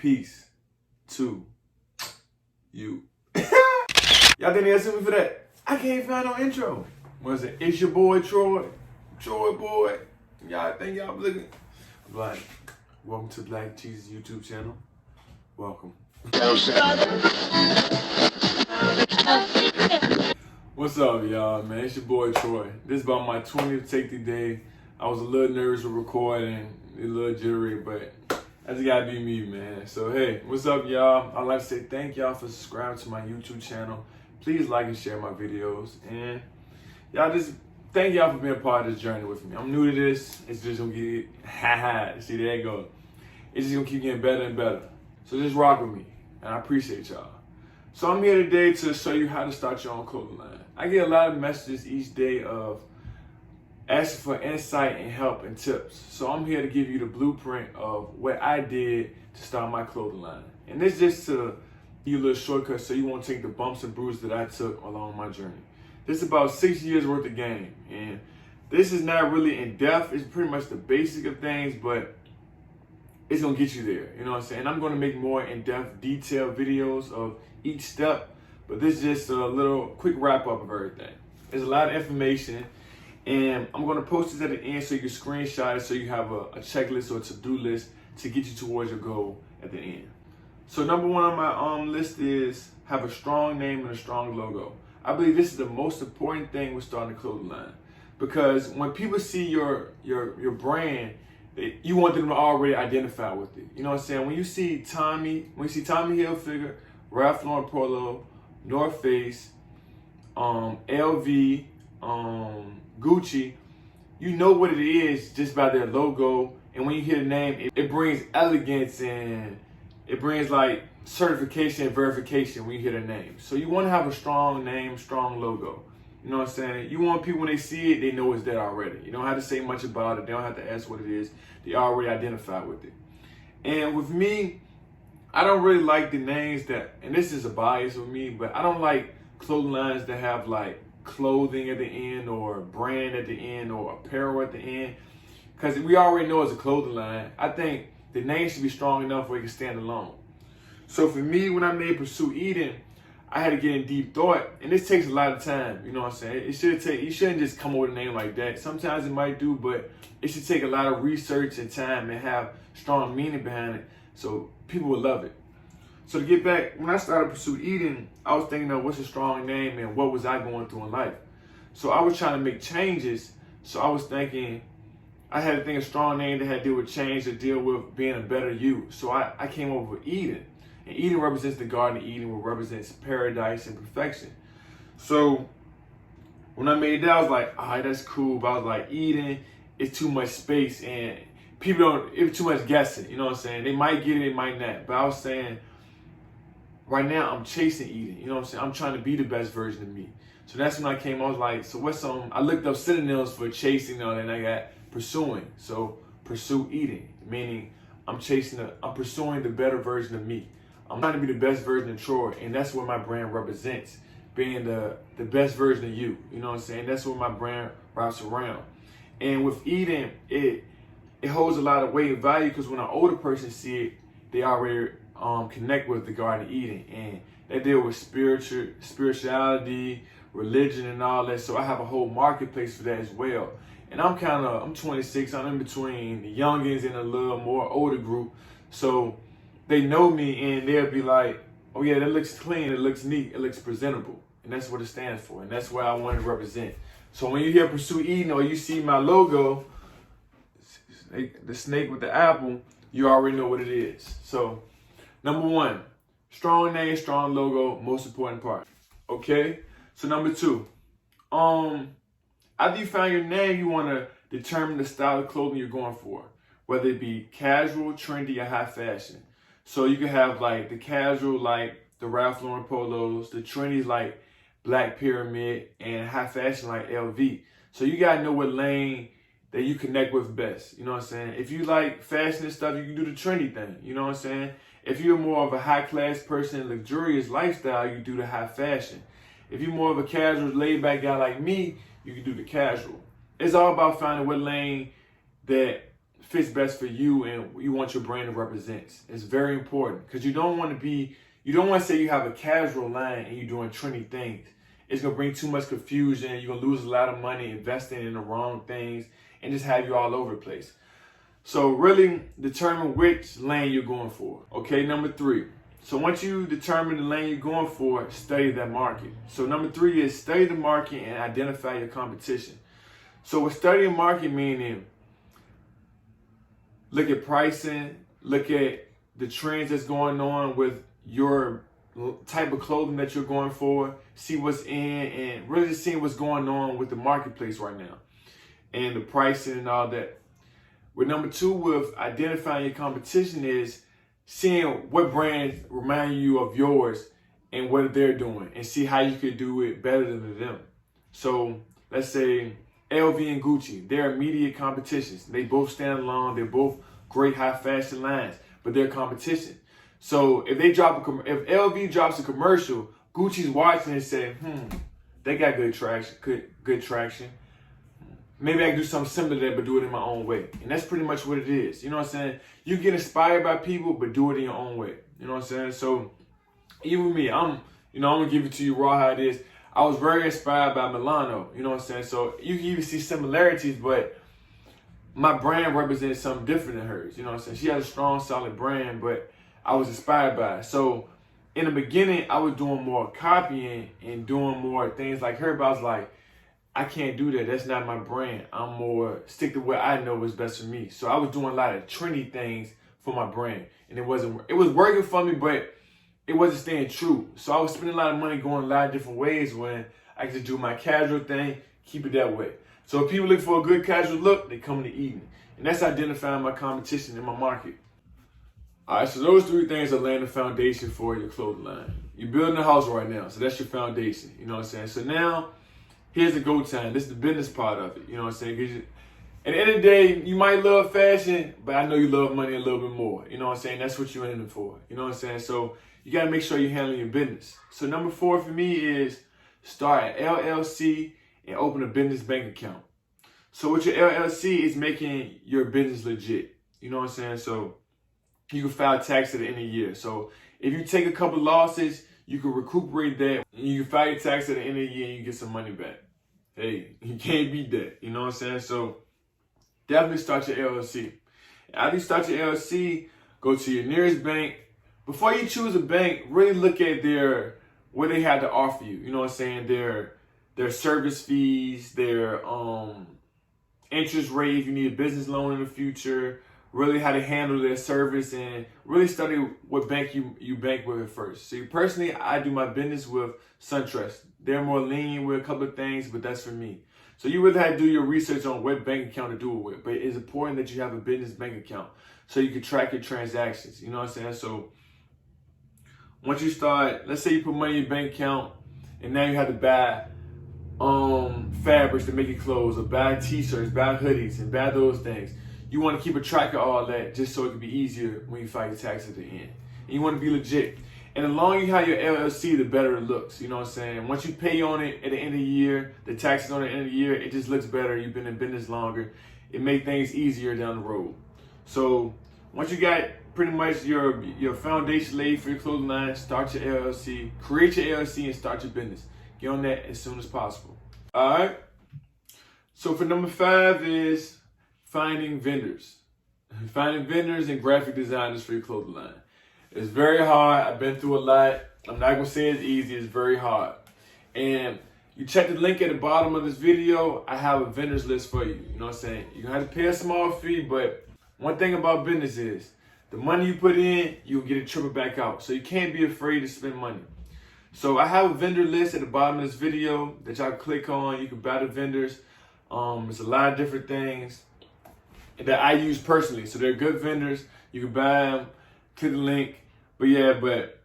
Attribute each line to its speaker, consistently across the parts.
Speaker 1: Peace to you. Y'all didn't answer me for that. I can't find no intro. Was it? It's your boy Troy. Troy boy. Y'all think y'all looking like, welcome to Black Jesus YouTube channel. Welcome. What's up, y'all, man? It's your boy Troy. This is about my 20th safety day. I was a little nervous with recording, a little jittery, but that's gotta be me, man. So hey, what's up, y'all? I'd like to say thank y'all for subscribing to my YouTube channel. Please like and share my videos, and y'all just thank y'all for being a part of this journey with me. I'm new to this. It's just gonna get see, there you go. It's just gonna keep getting better and better. So just rock with me, and I appreciate y'all. So I'm here today to show you how to start your own clothing line. I get a lot of messages each day of asking for insight and help and tips. So I'm here to give you the blueprint of what I did to start my clothing line. And this is just to give you a little shortcut so you won't take the bumps and bruises that I took along my journey. This is about 6 years worth of game. And this is not really in depth. It's pretty much the basic of things, but it's gonna get you there. You know what I'm saying? I'm gonna make more in-depth, detailed videos of each step, but this is just a little quick wrap up of everything. There's a lot of information, and I'm gonna post this at the end so you can screenshot it so you have a checklist or a to-do list to get you towards your goal at the end. So number one on my list is have a strong name and a strong logo. I believe this is the most important thing with starting a clothing line, because when people see your brand, you want them to already identify with it. You know what I'm saying? When you see Tommy Hilfiger, Ralph Lauren Polo, North Face, LV, Gucci, you know what it is just by their logo. And when you hear the name, it brings elegance and it brings like certification and verification when you hear the name. So you want to have a strong name, strong logo. You know what I'm saying? You want people, when they see it, they know it's there already. You don't have to say much about it. They don't have to ask what it is. They already identify with it. And with me, I don't really like the names that, and this is a bias with me, but I don't like clothing lines that have like clothing at the end or brand at the end or apparel at the end, because we already know it's a clothing line. I think the name should be strong enough where it can stand alone. So for me, when I made Pursue Eden, I had to get in deep thought, and this takes a lot of time. You know what I'm saying? You shouldn't just come up with a name like that. Sometimes it might do, but it should take a lot of research and time and have strong meaning behind it, so people will love it. So to get back, when I started Pursue Eden, I was thinking of what's a strong name and what was I going through in life. So I was trying to make changes. So I was thinking, I had to think of a strong name that had to deal with change, to deal with being a better you. So I came up with Eden. And Eden represents the Garden of Eden, which represents paradise and perfection. So when I made that, I was like, all right, that's cool. But I was like, Eden is too much space and it's too much guessing. You know what I'm saying? They might get it, they might not. But I was saying, right now I'm chasing Eden. You know what I'm saying? I'm trying to be the best version of me. So that's when I came, I was like, so what's I looked up synonyms for chasing, and I got pursuing. So Pursue Eden, meaning I'm pursuing the better version of me. I'm trying to be the best version of Troy, and that's what my brand represents, being the best version of you. You know what I'm saying? That's what my brand wraps around. And with Eden, it holds a lot of weight and value, because when an older person see it, they already connect with the Garden of Eden, and they deal with spirituality, religion, and all that. So I have a whole marketplace for that as well. And I'm 26. I'm in between the youngins and a little more older group. So they know me, and they'll be like, oh yeah, that looks clean, it looks neat, it looks presentable. And that's what it stands for, and that's what I want to represent. So when you hear Pursue Eden or you see my logo, the snake with the apple, you already know what it is. So number one, strong name, strong logo, most important part. Okay? So number two, after you find your name, you want to determine the style of clothing you're going for, whether it be casual, trendy, or high fashion. So you can have like the casual, like the Ralph Lauren Polos, the trendy like Black Pyramid, and high fashion like LV. So you gotta know what lane that you connect with best. You know what I'm saying? If you like fashion and stuff, you can do the trendy thing. You know what I'm saying? If you're more of a high class person, luxurious lifestyle, you do the high fashion. If you're more of a casual, laid back guy like me, you can do the casual. It's all about finding what lane that fits best for you and you want your brand to represent. It's very important because you don't want to say you have a casual line and you're doing trendy things. It's going to bring too much confusion. You're going to lose a lot of money investing in the wrong things and just have you all over the place. So really determine which lane you're going for. Okay, number 3. So once you determine the lane you're going for, study that market. So number 3 is study the market and identify your competition. So with studying market meaning, look at pricing, look at the trends that's going on with your type of clothing that you're going for, see what's in, and really just seeing what's going on with the marketplace right now and the pricing and all that. With number 2, with identifying your competition is seeing what brands remind you of yours and what they're doing and see how you could do it better than them. So let's say LV and Gucci, they're immediate competitions. They both stand alone. They're both great high fashion lines, but they're competition. So if LV drops a commercial, Gucci's watching and saying, they got good traction. Maybe I can do something similar to that, but do it in my own way. And that's pretty much what it is. You know what I'm saying? You get inspired by people, but do it in your own way. You know what I'm saying? So even me, I'm gonna give it to you raw how it is. I was very inspired by Milano. You know what I'm saying? So you can even see similarities, but my brand represented something different than hers. You know what I'm saying? She has a strong, solid brand, but I was inspired by it. So in the beginning, I was doing more copying and doing more things like her, but I was like, I can't do that. That's not my brand. I'm more stick to what I know is best for me. So I was doing a lot of trendy things for my brand, and it was working for me, but it wasn't staying true. So I was spending a lot of money going a lot of different ways when I could do my casual thing, keep it that way. So if people look for a good casual look, they come to Eden. And that's identifying my competition in my market. All right, so those 3 things are laying the foundation for your clothing line. You're building a house right now, so that's your foundation. You know what I'm saying? So now, here's the go time. This is the business part of it. You know what I'm saying? 'Cause at the end of the day, you might love fashion, but I know you love money a little bit more. You know what I'm saying? That's what you're in it for. You know what I'm saying? So you got to make sure you're handling your business. So number 4 for me is start an LLC and open a business bank account. So with your LLC, it's making your business legit. You know what I'm saying? So you can file tax at the end of the year. So if you take a couple losses, you can recuperate that. And you can file your tax at the end of the year and you get some money back. Hey, you can't beat that. You know what I'm saying? So definitely start your LLC. After you start your LLC, go to your nearest bank. Before you choose a bank, really look at what they have to offer you. You know what I'm saying? Their service fees, their interest rate if you need a business loan in the future, really how to handle their service, and really study what bank you bank with at first. So personally, I do my business with SunTrust. They're more lenient with a couple of things, but that's for me. So you really have to do your research on what bank account to do it with. But it's important that you have a business bank account so you can track your transactions. You know what I'm saying? So once you start, let's say you put money in your bank account and now you have to buy fabrics to make your clothes, or buy t-shirts, buy hoodies, and buy those things. You want to keep a track of all that just so it can be easier when you file your tax at the end. And you want to be legit. And the longer you have your LLC, the better it looks. You know what I'm saying? Once you pay on it at the end of the year, the taxes on the end of the year, it just looks better. You've been in business longer. It makes things easier down the road. So once you got pretty much your foundation laid for your clothing line, start your LLC, create your LLC, and start your business. Get on that as soon as possible. All right. So for number 5 is finding vendors. Finding vendors and graphic designers for your clothing line. It's very hard. I've been through a lot. I'm not gonna say it's easy. It's very hard. And you check the link at the bottom of this video. I have a vendors list for you. You know what I'm saying? You're gonna have to pay a small fee, but one thing about business is the money you put in, you'll get it triple back out. So you can't be afraid to spend money. So I have a vendor list at the bottom of this video that y'all click on. You can buy the vendors. There's a lot of different things that I use personally. So they're good vendors. You can buy them, click the link. But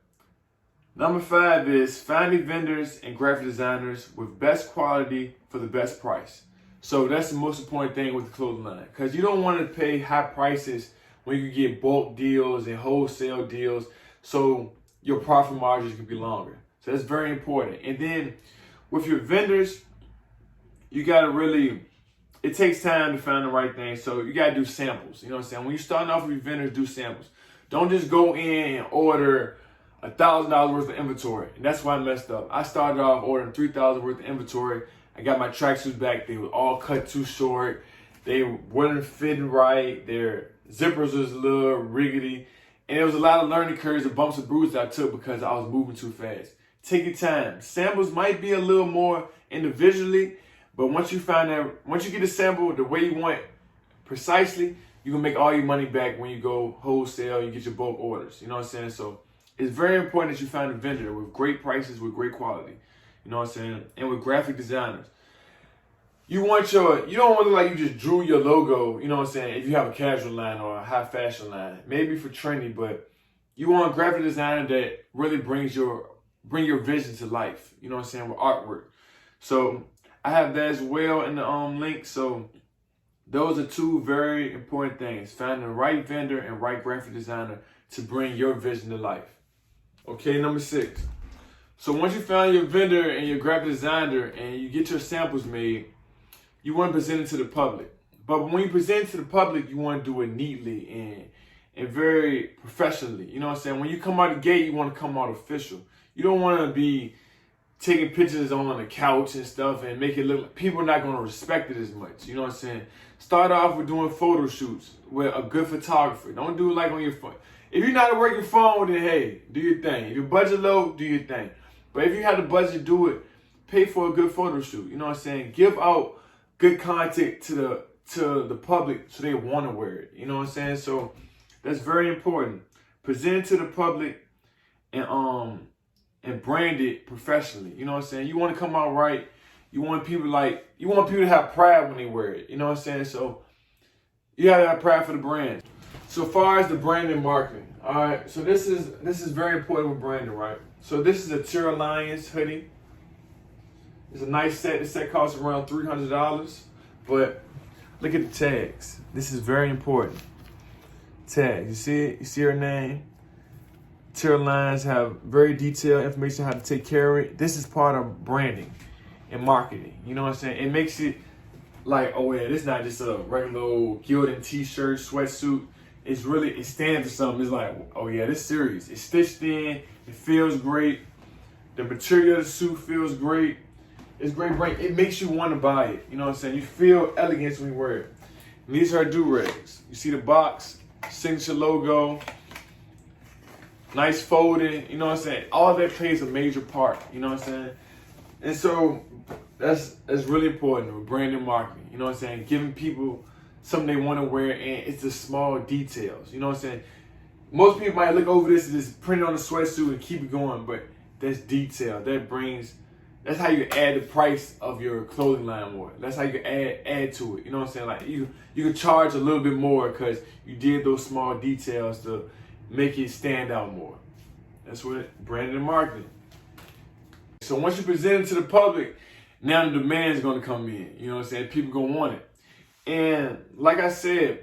Speaker 1: number 5 is finding vendors and graphic designers with best quality for the best price. So that's the most important thing with the clothing line, because you don't want to pay high prices when you can get bulk deals and wholesale deals, so your profit margins can be longer. So that's very important. And then with your vendors, you got to really it takes time to find the right thing. So you gotta do samples. You know what I'm saying? When you're starting off with your vendors, do samples. Don't just go in and order $1,000 worth of inventory. And that's why I messed up. I started off ordering $3,000 worth of inventory. I got my tracksuits back. They were all cut too short. They weren't fitting right. Their zippers was a little riggedy. And there was a lot of learning curves and bumps and bruises I took because I was moving too fast. Take your time. Samples might be a little more individually, but once you get the sample the way you want precisely, you can make all your money back when you go wholesale, you get your bulk orders. You know what I'm saying? So it's very important that you find a vendor with great prices, with great quality. You know what I'm saying? And with graphic designers. You don't want to look like you just drew your logo, you know what I'm saying, if you have a casual line or a high fashion line. Maybe for trendy, but you want a graphic designer that really bring your vision to life, you know what I'm saying, with artwork. So I have that as well in the link. So those are two very important things. Finding the right vendor and right graphic designer to bring your vision to life. Okay, number 6. So once you found your vendor and your graphic designer and you get your samples made, you want to present it to the public. But when you present it to the public, you want to do it neatly and very professionally. You know what I'm saying? When you come out the gate, you want to come out official. You don't want to be taking pictures on the couch and stuff and make it look like people are not going to respect it as much. You know what I'm saying? Start off with doing photo shoots with a good photographer. Don't do it like on your phone. If you're not working your phone, then hey, do your thing. If your budget low, do your thing. But if you have the budget, do it. Pay for a good photo shoot. You know what I'm saying? Give out good content to the public so they want to wear it. You know what I'm saying? So that's very important. Present it to the public and brand it professionally. You know what I'm saying? You want to come out right. You want people to have pride when they wear it. You know what I'm saying? So you gotta have pride for the brand. So far as the brand and marketing, all right. So this is very important with branding, right? So this is a Tier Alliance hoodie. It's a nice set. This set costs around $300, but look at the tags. This is very important. Tags. You see it? You see her name? Tier Alliance have very detailed information how to take care of it. This is part of branding and marketing. You know what I'm saying? It makes it like, oh yeah, this is not just a regular old Gildan t-shirt, sweatsuit. It stands for something. It's like, oh yeah, this is serious. It's stitched in. It feels great. The material of the suit feels great. It's great brand. It makes you want to buy it. You know what I'm saying? You feel elegance when you wear it. And these are do-rags. You see the box, signature logo, nice folding. You know what I'm saying? All that plays a major part. You know what I'm saying? And so that's really important with brand and marketing. You know what I'm saying? Giving people something they want to wear, and it's the small details. You know what I'm saying? Most people might look over this and just print it on a sweatsuit and keep it going, but that's detail. That's how you add the price of your clothing line more. That's how you can add to it. You know what I'm saying? Like you can charge a little bit more because you did those small details to make it stand out more. That's what branding and marketing. So once you present it to the public, now the demand is going to come in. You know what I'm saying? People going to want it. And like I said,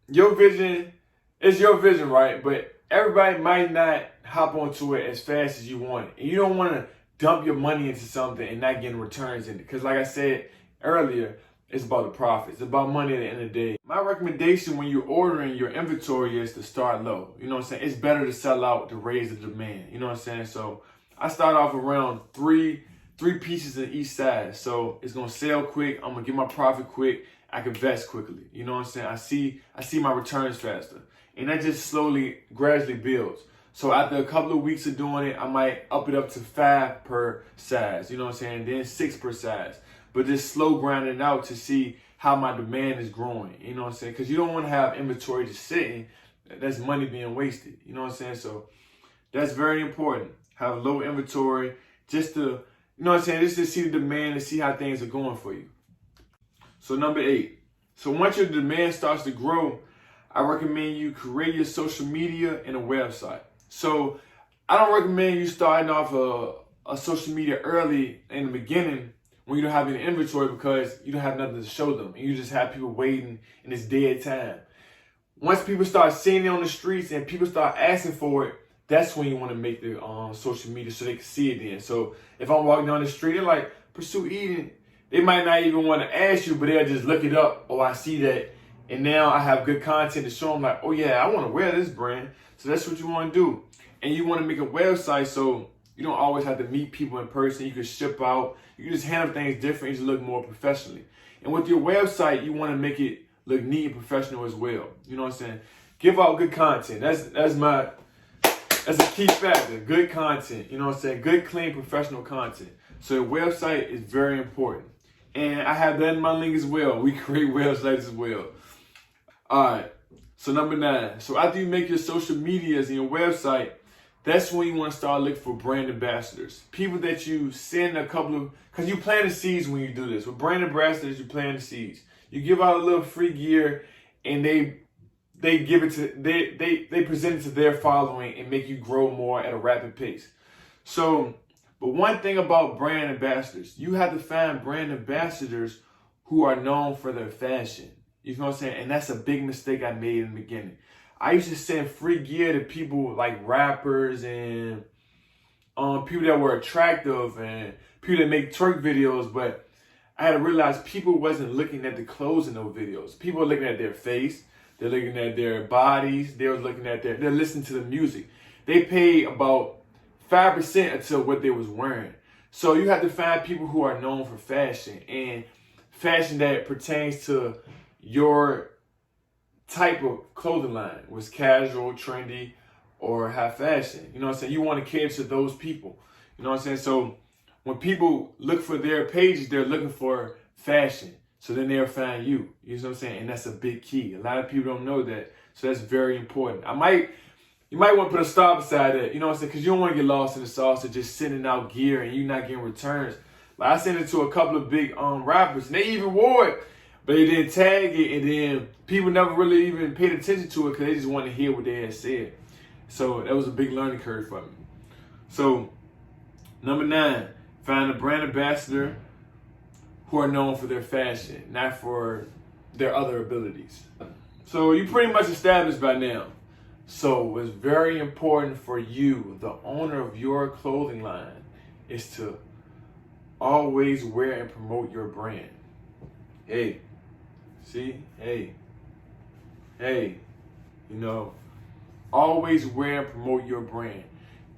Speaker 1: your vision is your vision, right? But everybody might not hop onto it as fast as you want it. And you don't want to dump your money into something and not getting returns in it. Because like I said earlier, it's about the profit. It's about money at the end of the day. My recommendation when you're ordering your inventory is to start low. You know what I'm saying? It's better to sell out to raise the demand. You know what I'm saying? So I start off around three pieces in each size. So it's going to sell quick. I'm going to get my profit quick. I can vest quickly. You know what I'm saying? I see my returns faster. And that just gradually builds. So after a couple of weeks of doing it, I might up it up to 5 per size. You know what I'm saying? Then 6 per size. But just slow grinding out to see how my demand is growing. You know what I'm saying? Because you don't want to have inventory just sitting. That's money being wasted. You know what I'm saying? So that's very important. Have low inventory just to, you know what I'm saying? Just to see the demand and see how things are going for you. So number 8. So once your demand starts to grow, I recommend you create your social media and a website. So I don't recommend you starting off a social media early in the beginning when you don't have any inventory because you don't have nothing to show them. And you just have people waiting in this dead time. Once people start seeing it on the streets and people start asking for it, that's when you want to make the social media so they can see it then. So if I'm walking down the street and like, Pursue Eden, they might not even want to ask you, but they'll just look it up. Oh, I see that. And now I have good content to show them like, oh yeah, I want to wear this brand. So that's what you want to do. And you want to make a website so you don't always have to meet people in person. You can ship out. You can just handle things different. You just look more professionally. And with your website, you want to make it look neat and professional as well. You know what I'm saying? Give out good content. That's a key factor. Good content. You know what I'm saying? Good, clean, professional content. So your website is very important. And I have that in my link as well. We create websites as well. All right. So number 9. So after you make your social medias and your website, that's when you want to start looking for brand ambassadors. People that you send a couple of, because you plant the seeds when you do this. With brand ambassadors, you plant the seeds. You give out a little free gear, and they give it to they present it to their following and make you grow more at a rapid pace. So, but one thing about brand ambassadors, you have to find brand ambassadors who are known for their fashion. You know what I'm saying? And that's a big mistake I made in the beginning. I used to send free gear to people like rappers and people that were attractive and people that make twerk videos, but I had to realize people wasn't looking at the clothes in those videos. People were looking at their face, they're looking at their bodies, they're listening to the music. They pay about 5% until what they was wearing. So you have to find people who are known for fashion and fashion that pertains to your type of clothing line, was casual, trendy, or high fashion. You know what I'm saying? You want to cater to those people. You know what I'm saying? So when people look for their pages, they're looking for fashion. So then they'll find you. You know what I'm saying? And that's a big key. A lot of people don't know that. So that's very important. You might want to put a stop beside that. You know what I'm saying? Because you don't want to get lost in the sauce of just sending out gear and you not getting returns. Like I sent it to a couple of big rappers, and they even wore it, but they didn't tag it, and then people never really even paid attention to it because they just wanted to hear what they had said. So that was a big learning curve for me. So number 9, find a brand ambassador who are known for their fashion, not for their other abilities. So you pretty much established by now. So it's very important for you, the owner of your clothing line, is to always wear and promote your brand. Hey, you know, always wear and promote your brand.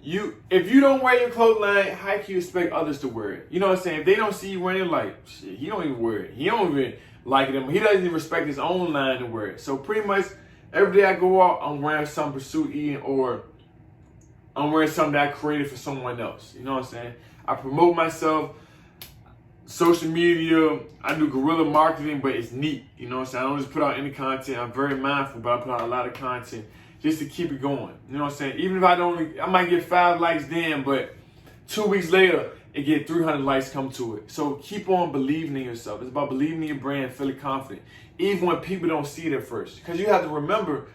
Speaker 1: If you don't wear your clothing line, how can you expect others to wear it? You know what I'm saying? If they don't see you wearing it, like, shit, he don't even wear it. He don't even like it. He doesn't even respect his own line to wear it. So pretty much every day I go out, I'm wearing some Pursuit Eden, or I'm wearing something that I created for someone else. You know what I'm saying? I promote myself. Social media, I do guerrilla marketing, but it's neat. You know what I'm saying? I don't just put out any content. I'm very mindful, but I put out a lot of content just to keep it going. You know what I'm saying? Even if I might get 5 likes then, but 2 weeks later, it get 300 likes come to it. So keep on believing in yourself. It's about believing in your brand, feeling confident, even when people don't see it at first. Because you have to remember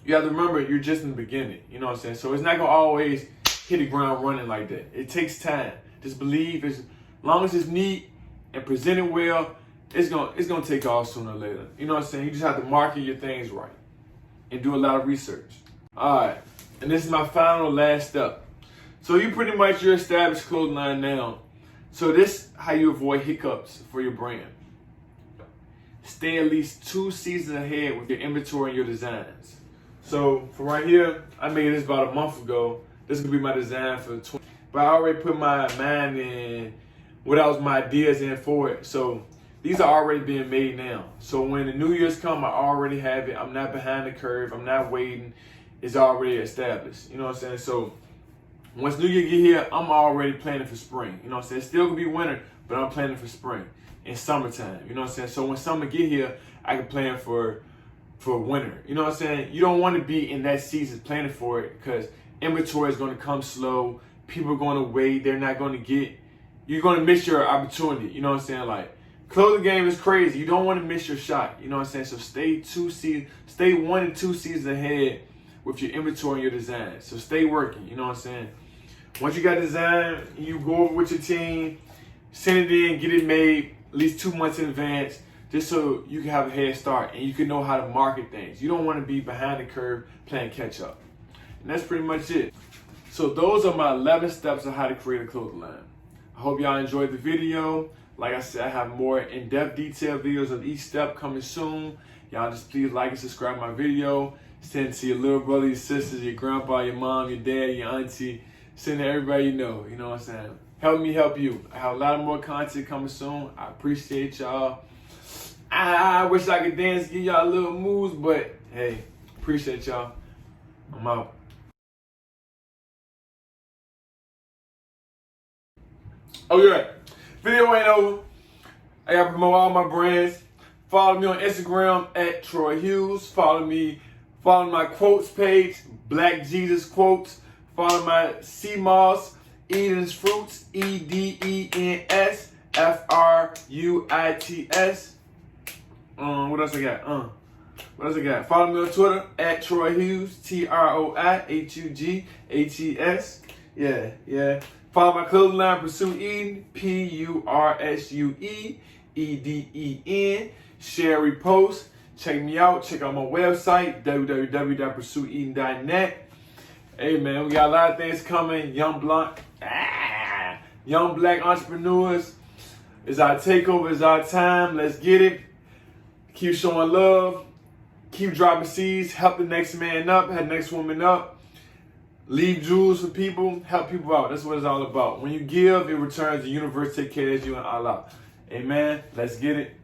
Speaker 1: you're just in the beginning. You know what I'm saying? So it's not going to always hit the ground running like that. It takes time. Just believe. As long as it's neat and presented well, it's gonna take off sooner or later. You know what I'm saying? You just have to market your things right and do a lot of research. All right, and this is my final last step. So you're established clothing line now. So this how you avoid hiccups for your brand. Stay at least 2 seasons ahead with your inventory and your designs. So for right here, I made this about a month ago. This is gonna be my design for 20. But I already put my mind in what else my ideas in for it. So these are already being made now. So when the New Year's come, I already have it. I'm not behind the curve. I'm not waiting. It's already established. You know what I'm saying? So once New Year get here, I'm already planning for spring. You know what I'm saying? It's still gonna be winter, but I'm planning for spring and summertime. You know what I'm saying? So when summer get here, I can plan for winter. You know what I'm saying? You don't want to be in that season planning for it because inventory is going to come slow. People are going to wait. They're not going to get. You're going to miss your opportunity. You know what I'm saying? Like, clothing game is crazy. You don't want to miss your shot. You know what I'm saying? So stay 1 and 2 seasons ahead with your inventory and your design. So stay working. You know what I'm saying? Once you got design, you go over with your team, send it in, get it made at least 2 months in advance, just so you can have a head start and you can know how to market things. You don't want to be behind the curve playing catch up. And that's pretty much it. So those are my 11 steps on how to create a clothing line. I hope y'all enjoyed the video. Like I said, I have more in-depth detailed videos of each step coming soon. Y'all just please like and subscribe my video. Send it to your little brother, your sisters, your grandpa, your mom, your dad, your auntie. Send it to everybody you know. You know what I'm saying? Help me help you. I have a lot of more content coming soon. I appreciate y'all. I wish I could dance, give y'all little moves, but hey, appreciate y'all. I'm out. Oh yeah, video ain't over. I gotta promote all my brands. Follow me on Instagram at Troy Hughes. Follow my quotes page, Black Jesus Quotes. Follow my CMOS, Eden's Fruits, EDENSFRUITS. What else I got? Follow me on Twitter at Troy Hughes, TROIHUGHES. Yeah. Follow my clothing line, Pursue Eden, PURSUEEDEN. Share, repost. Check me out. Check out my website, www.pursueeden.net. Hey man, we got a lot of things coming. Young Black entrepreneurs. It's our takeover. It's our time. Let's get it. Keep showing love. Keep dropping seeds. Help the next man up. Help the next woman up. Leave jewels for people. Help people out. That's what it's all about. When you give, it returns. The universe take care of you and Allah. Amen. Let's get it.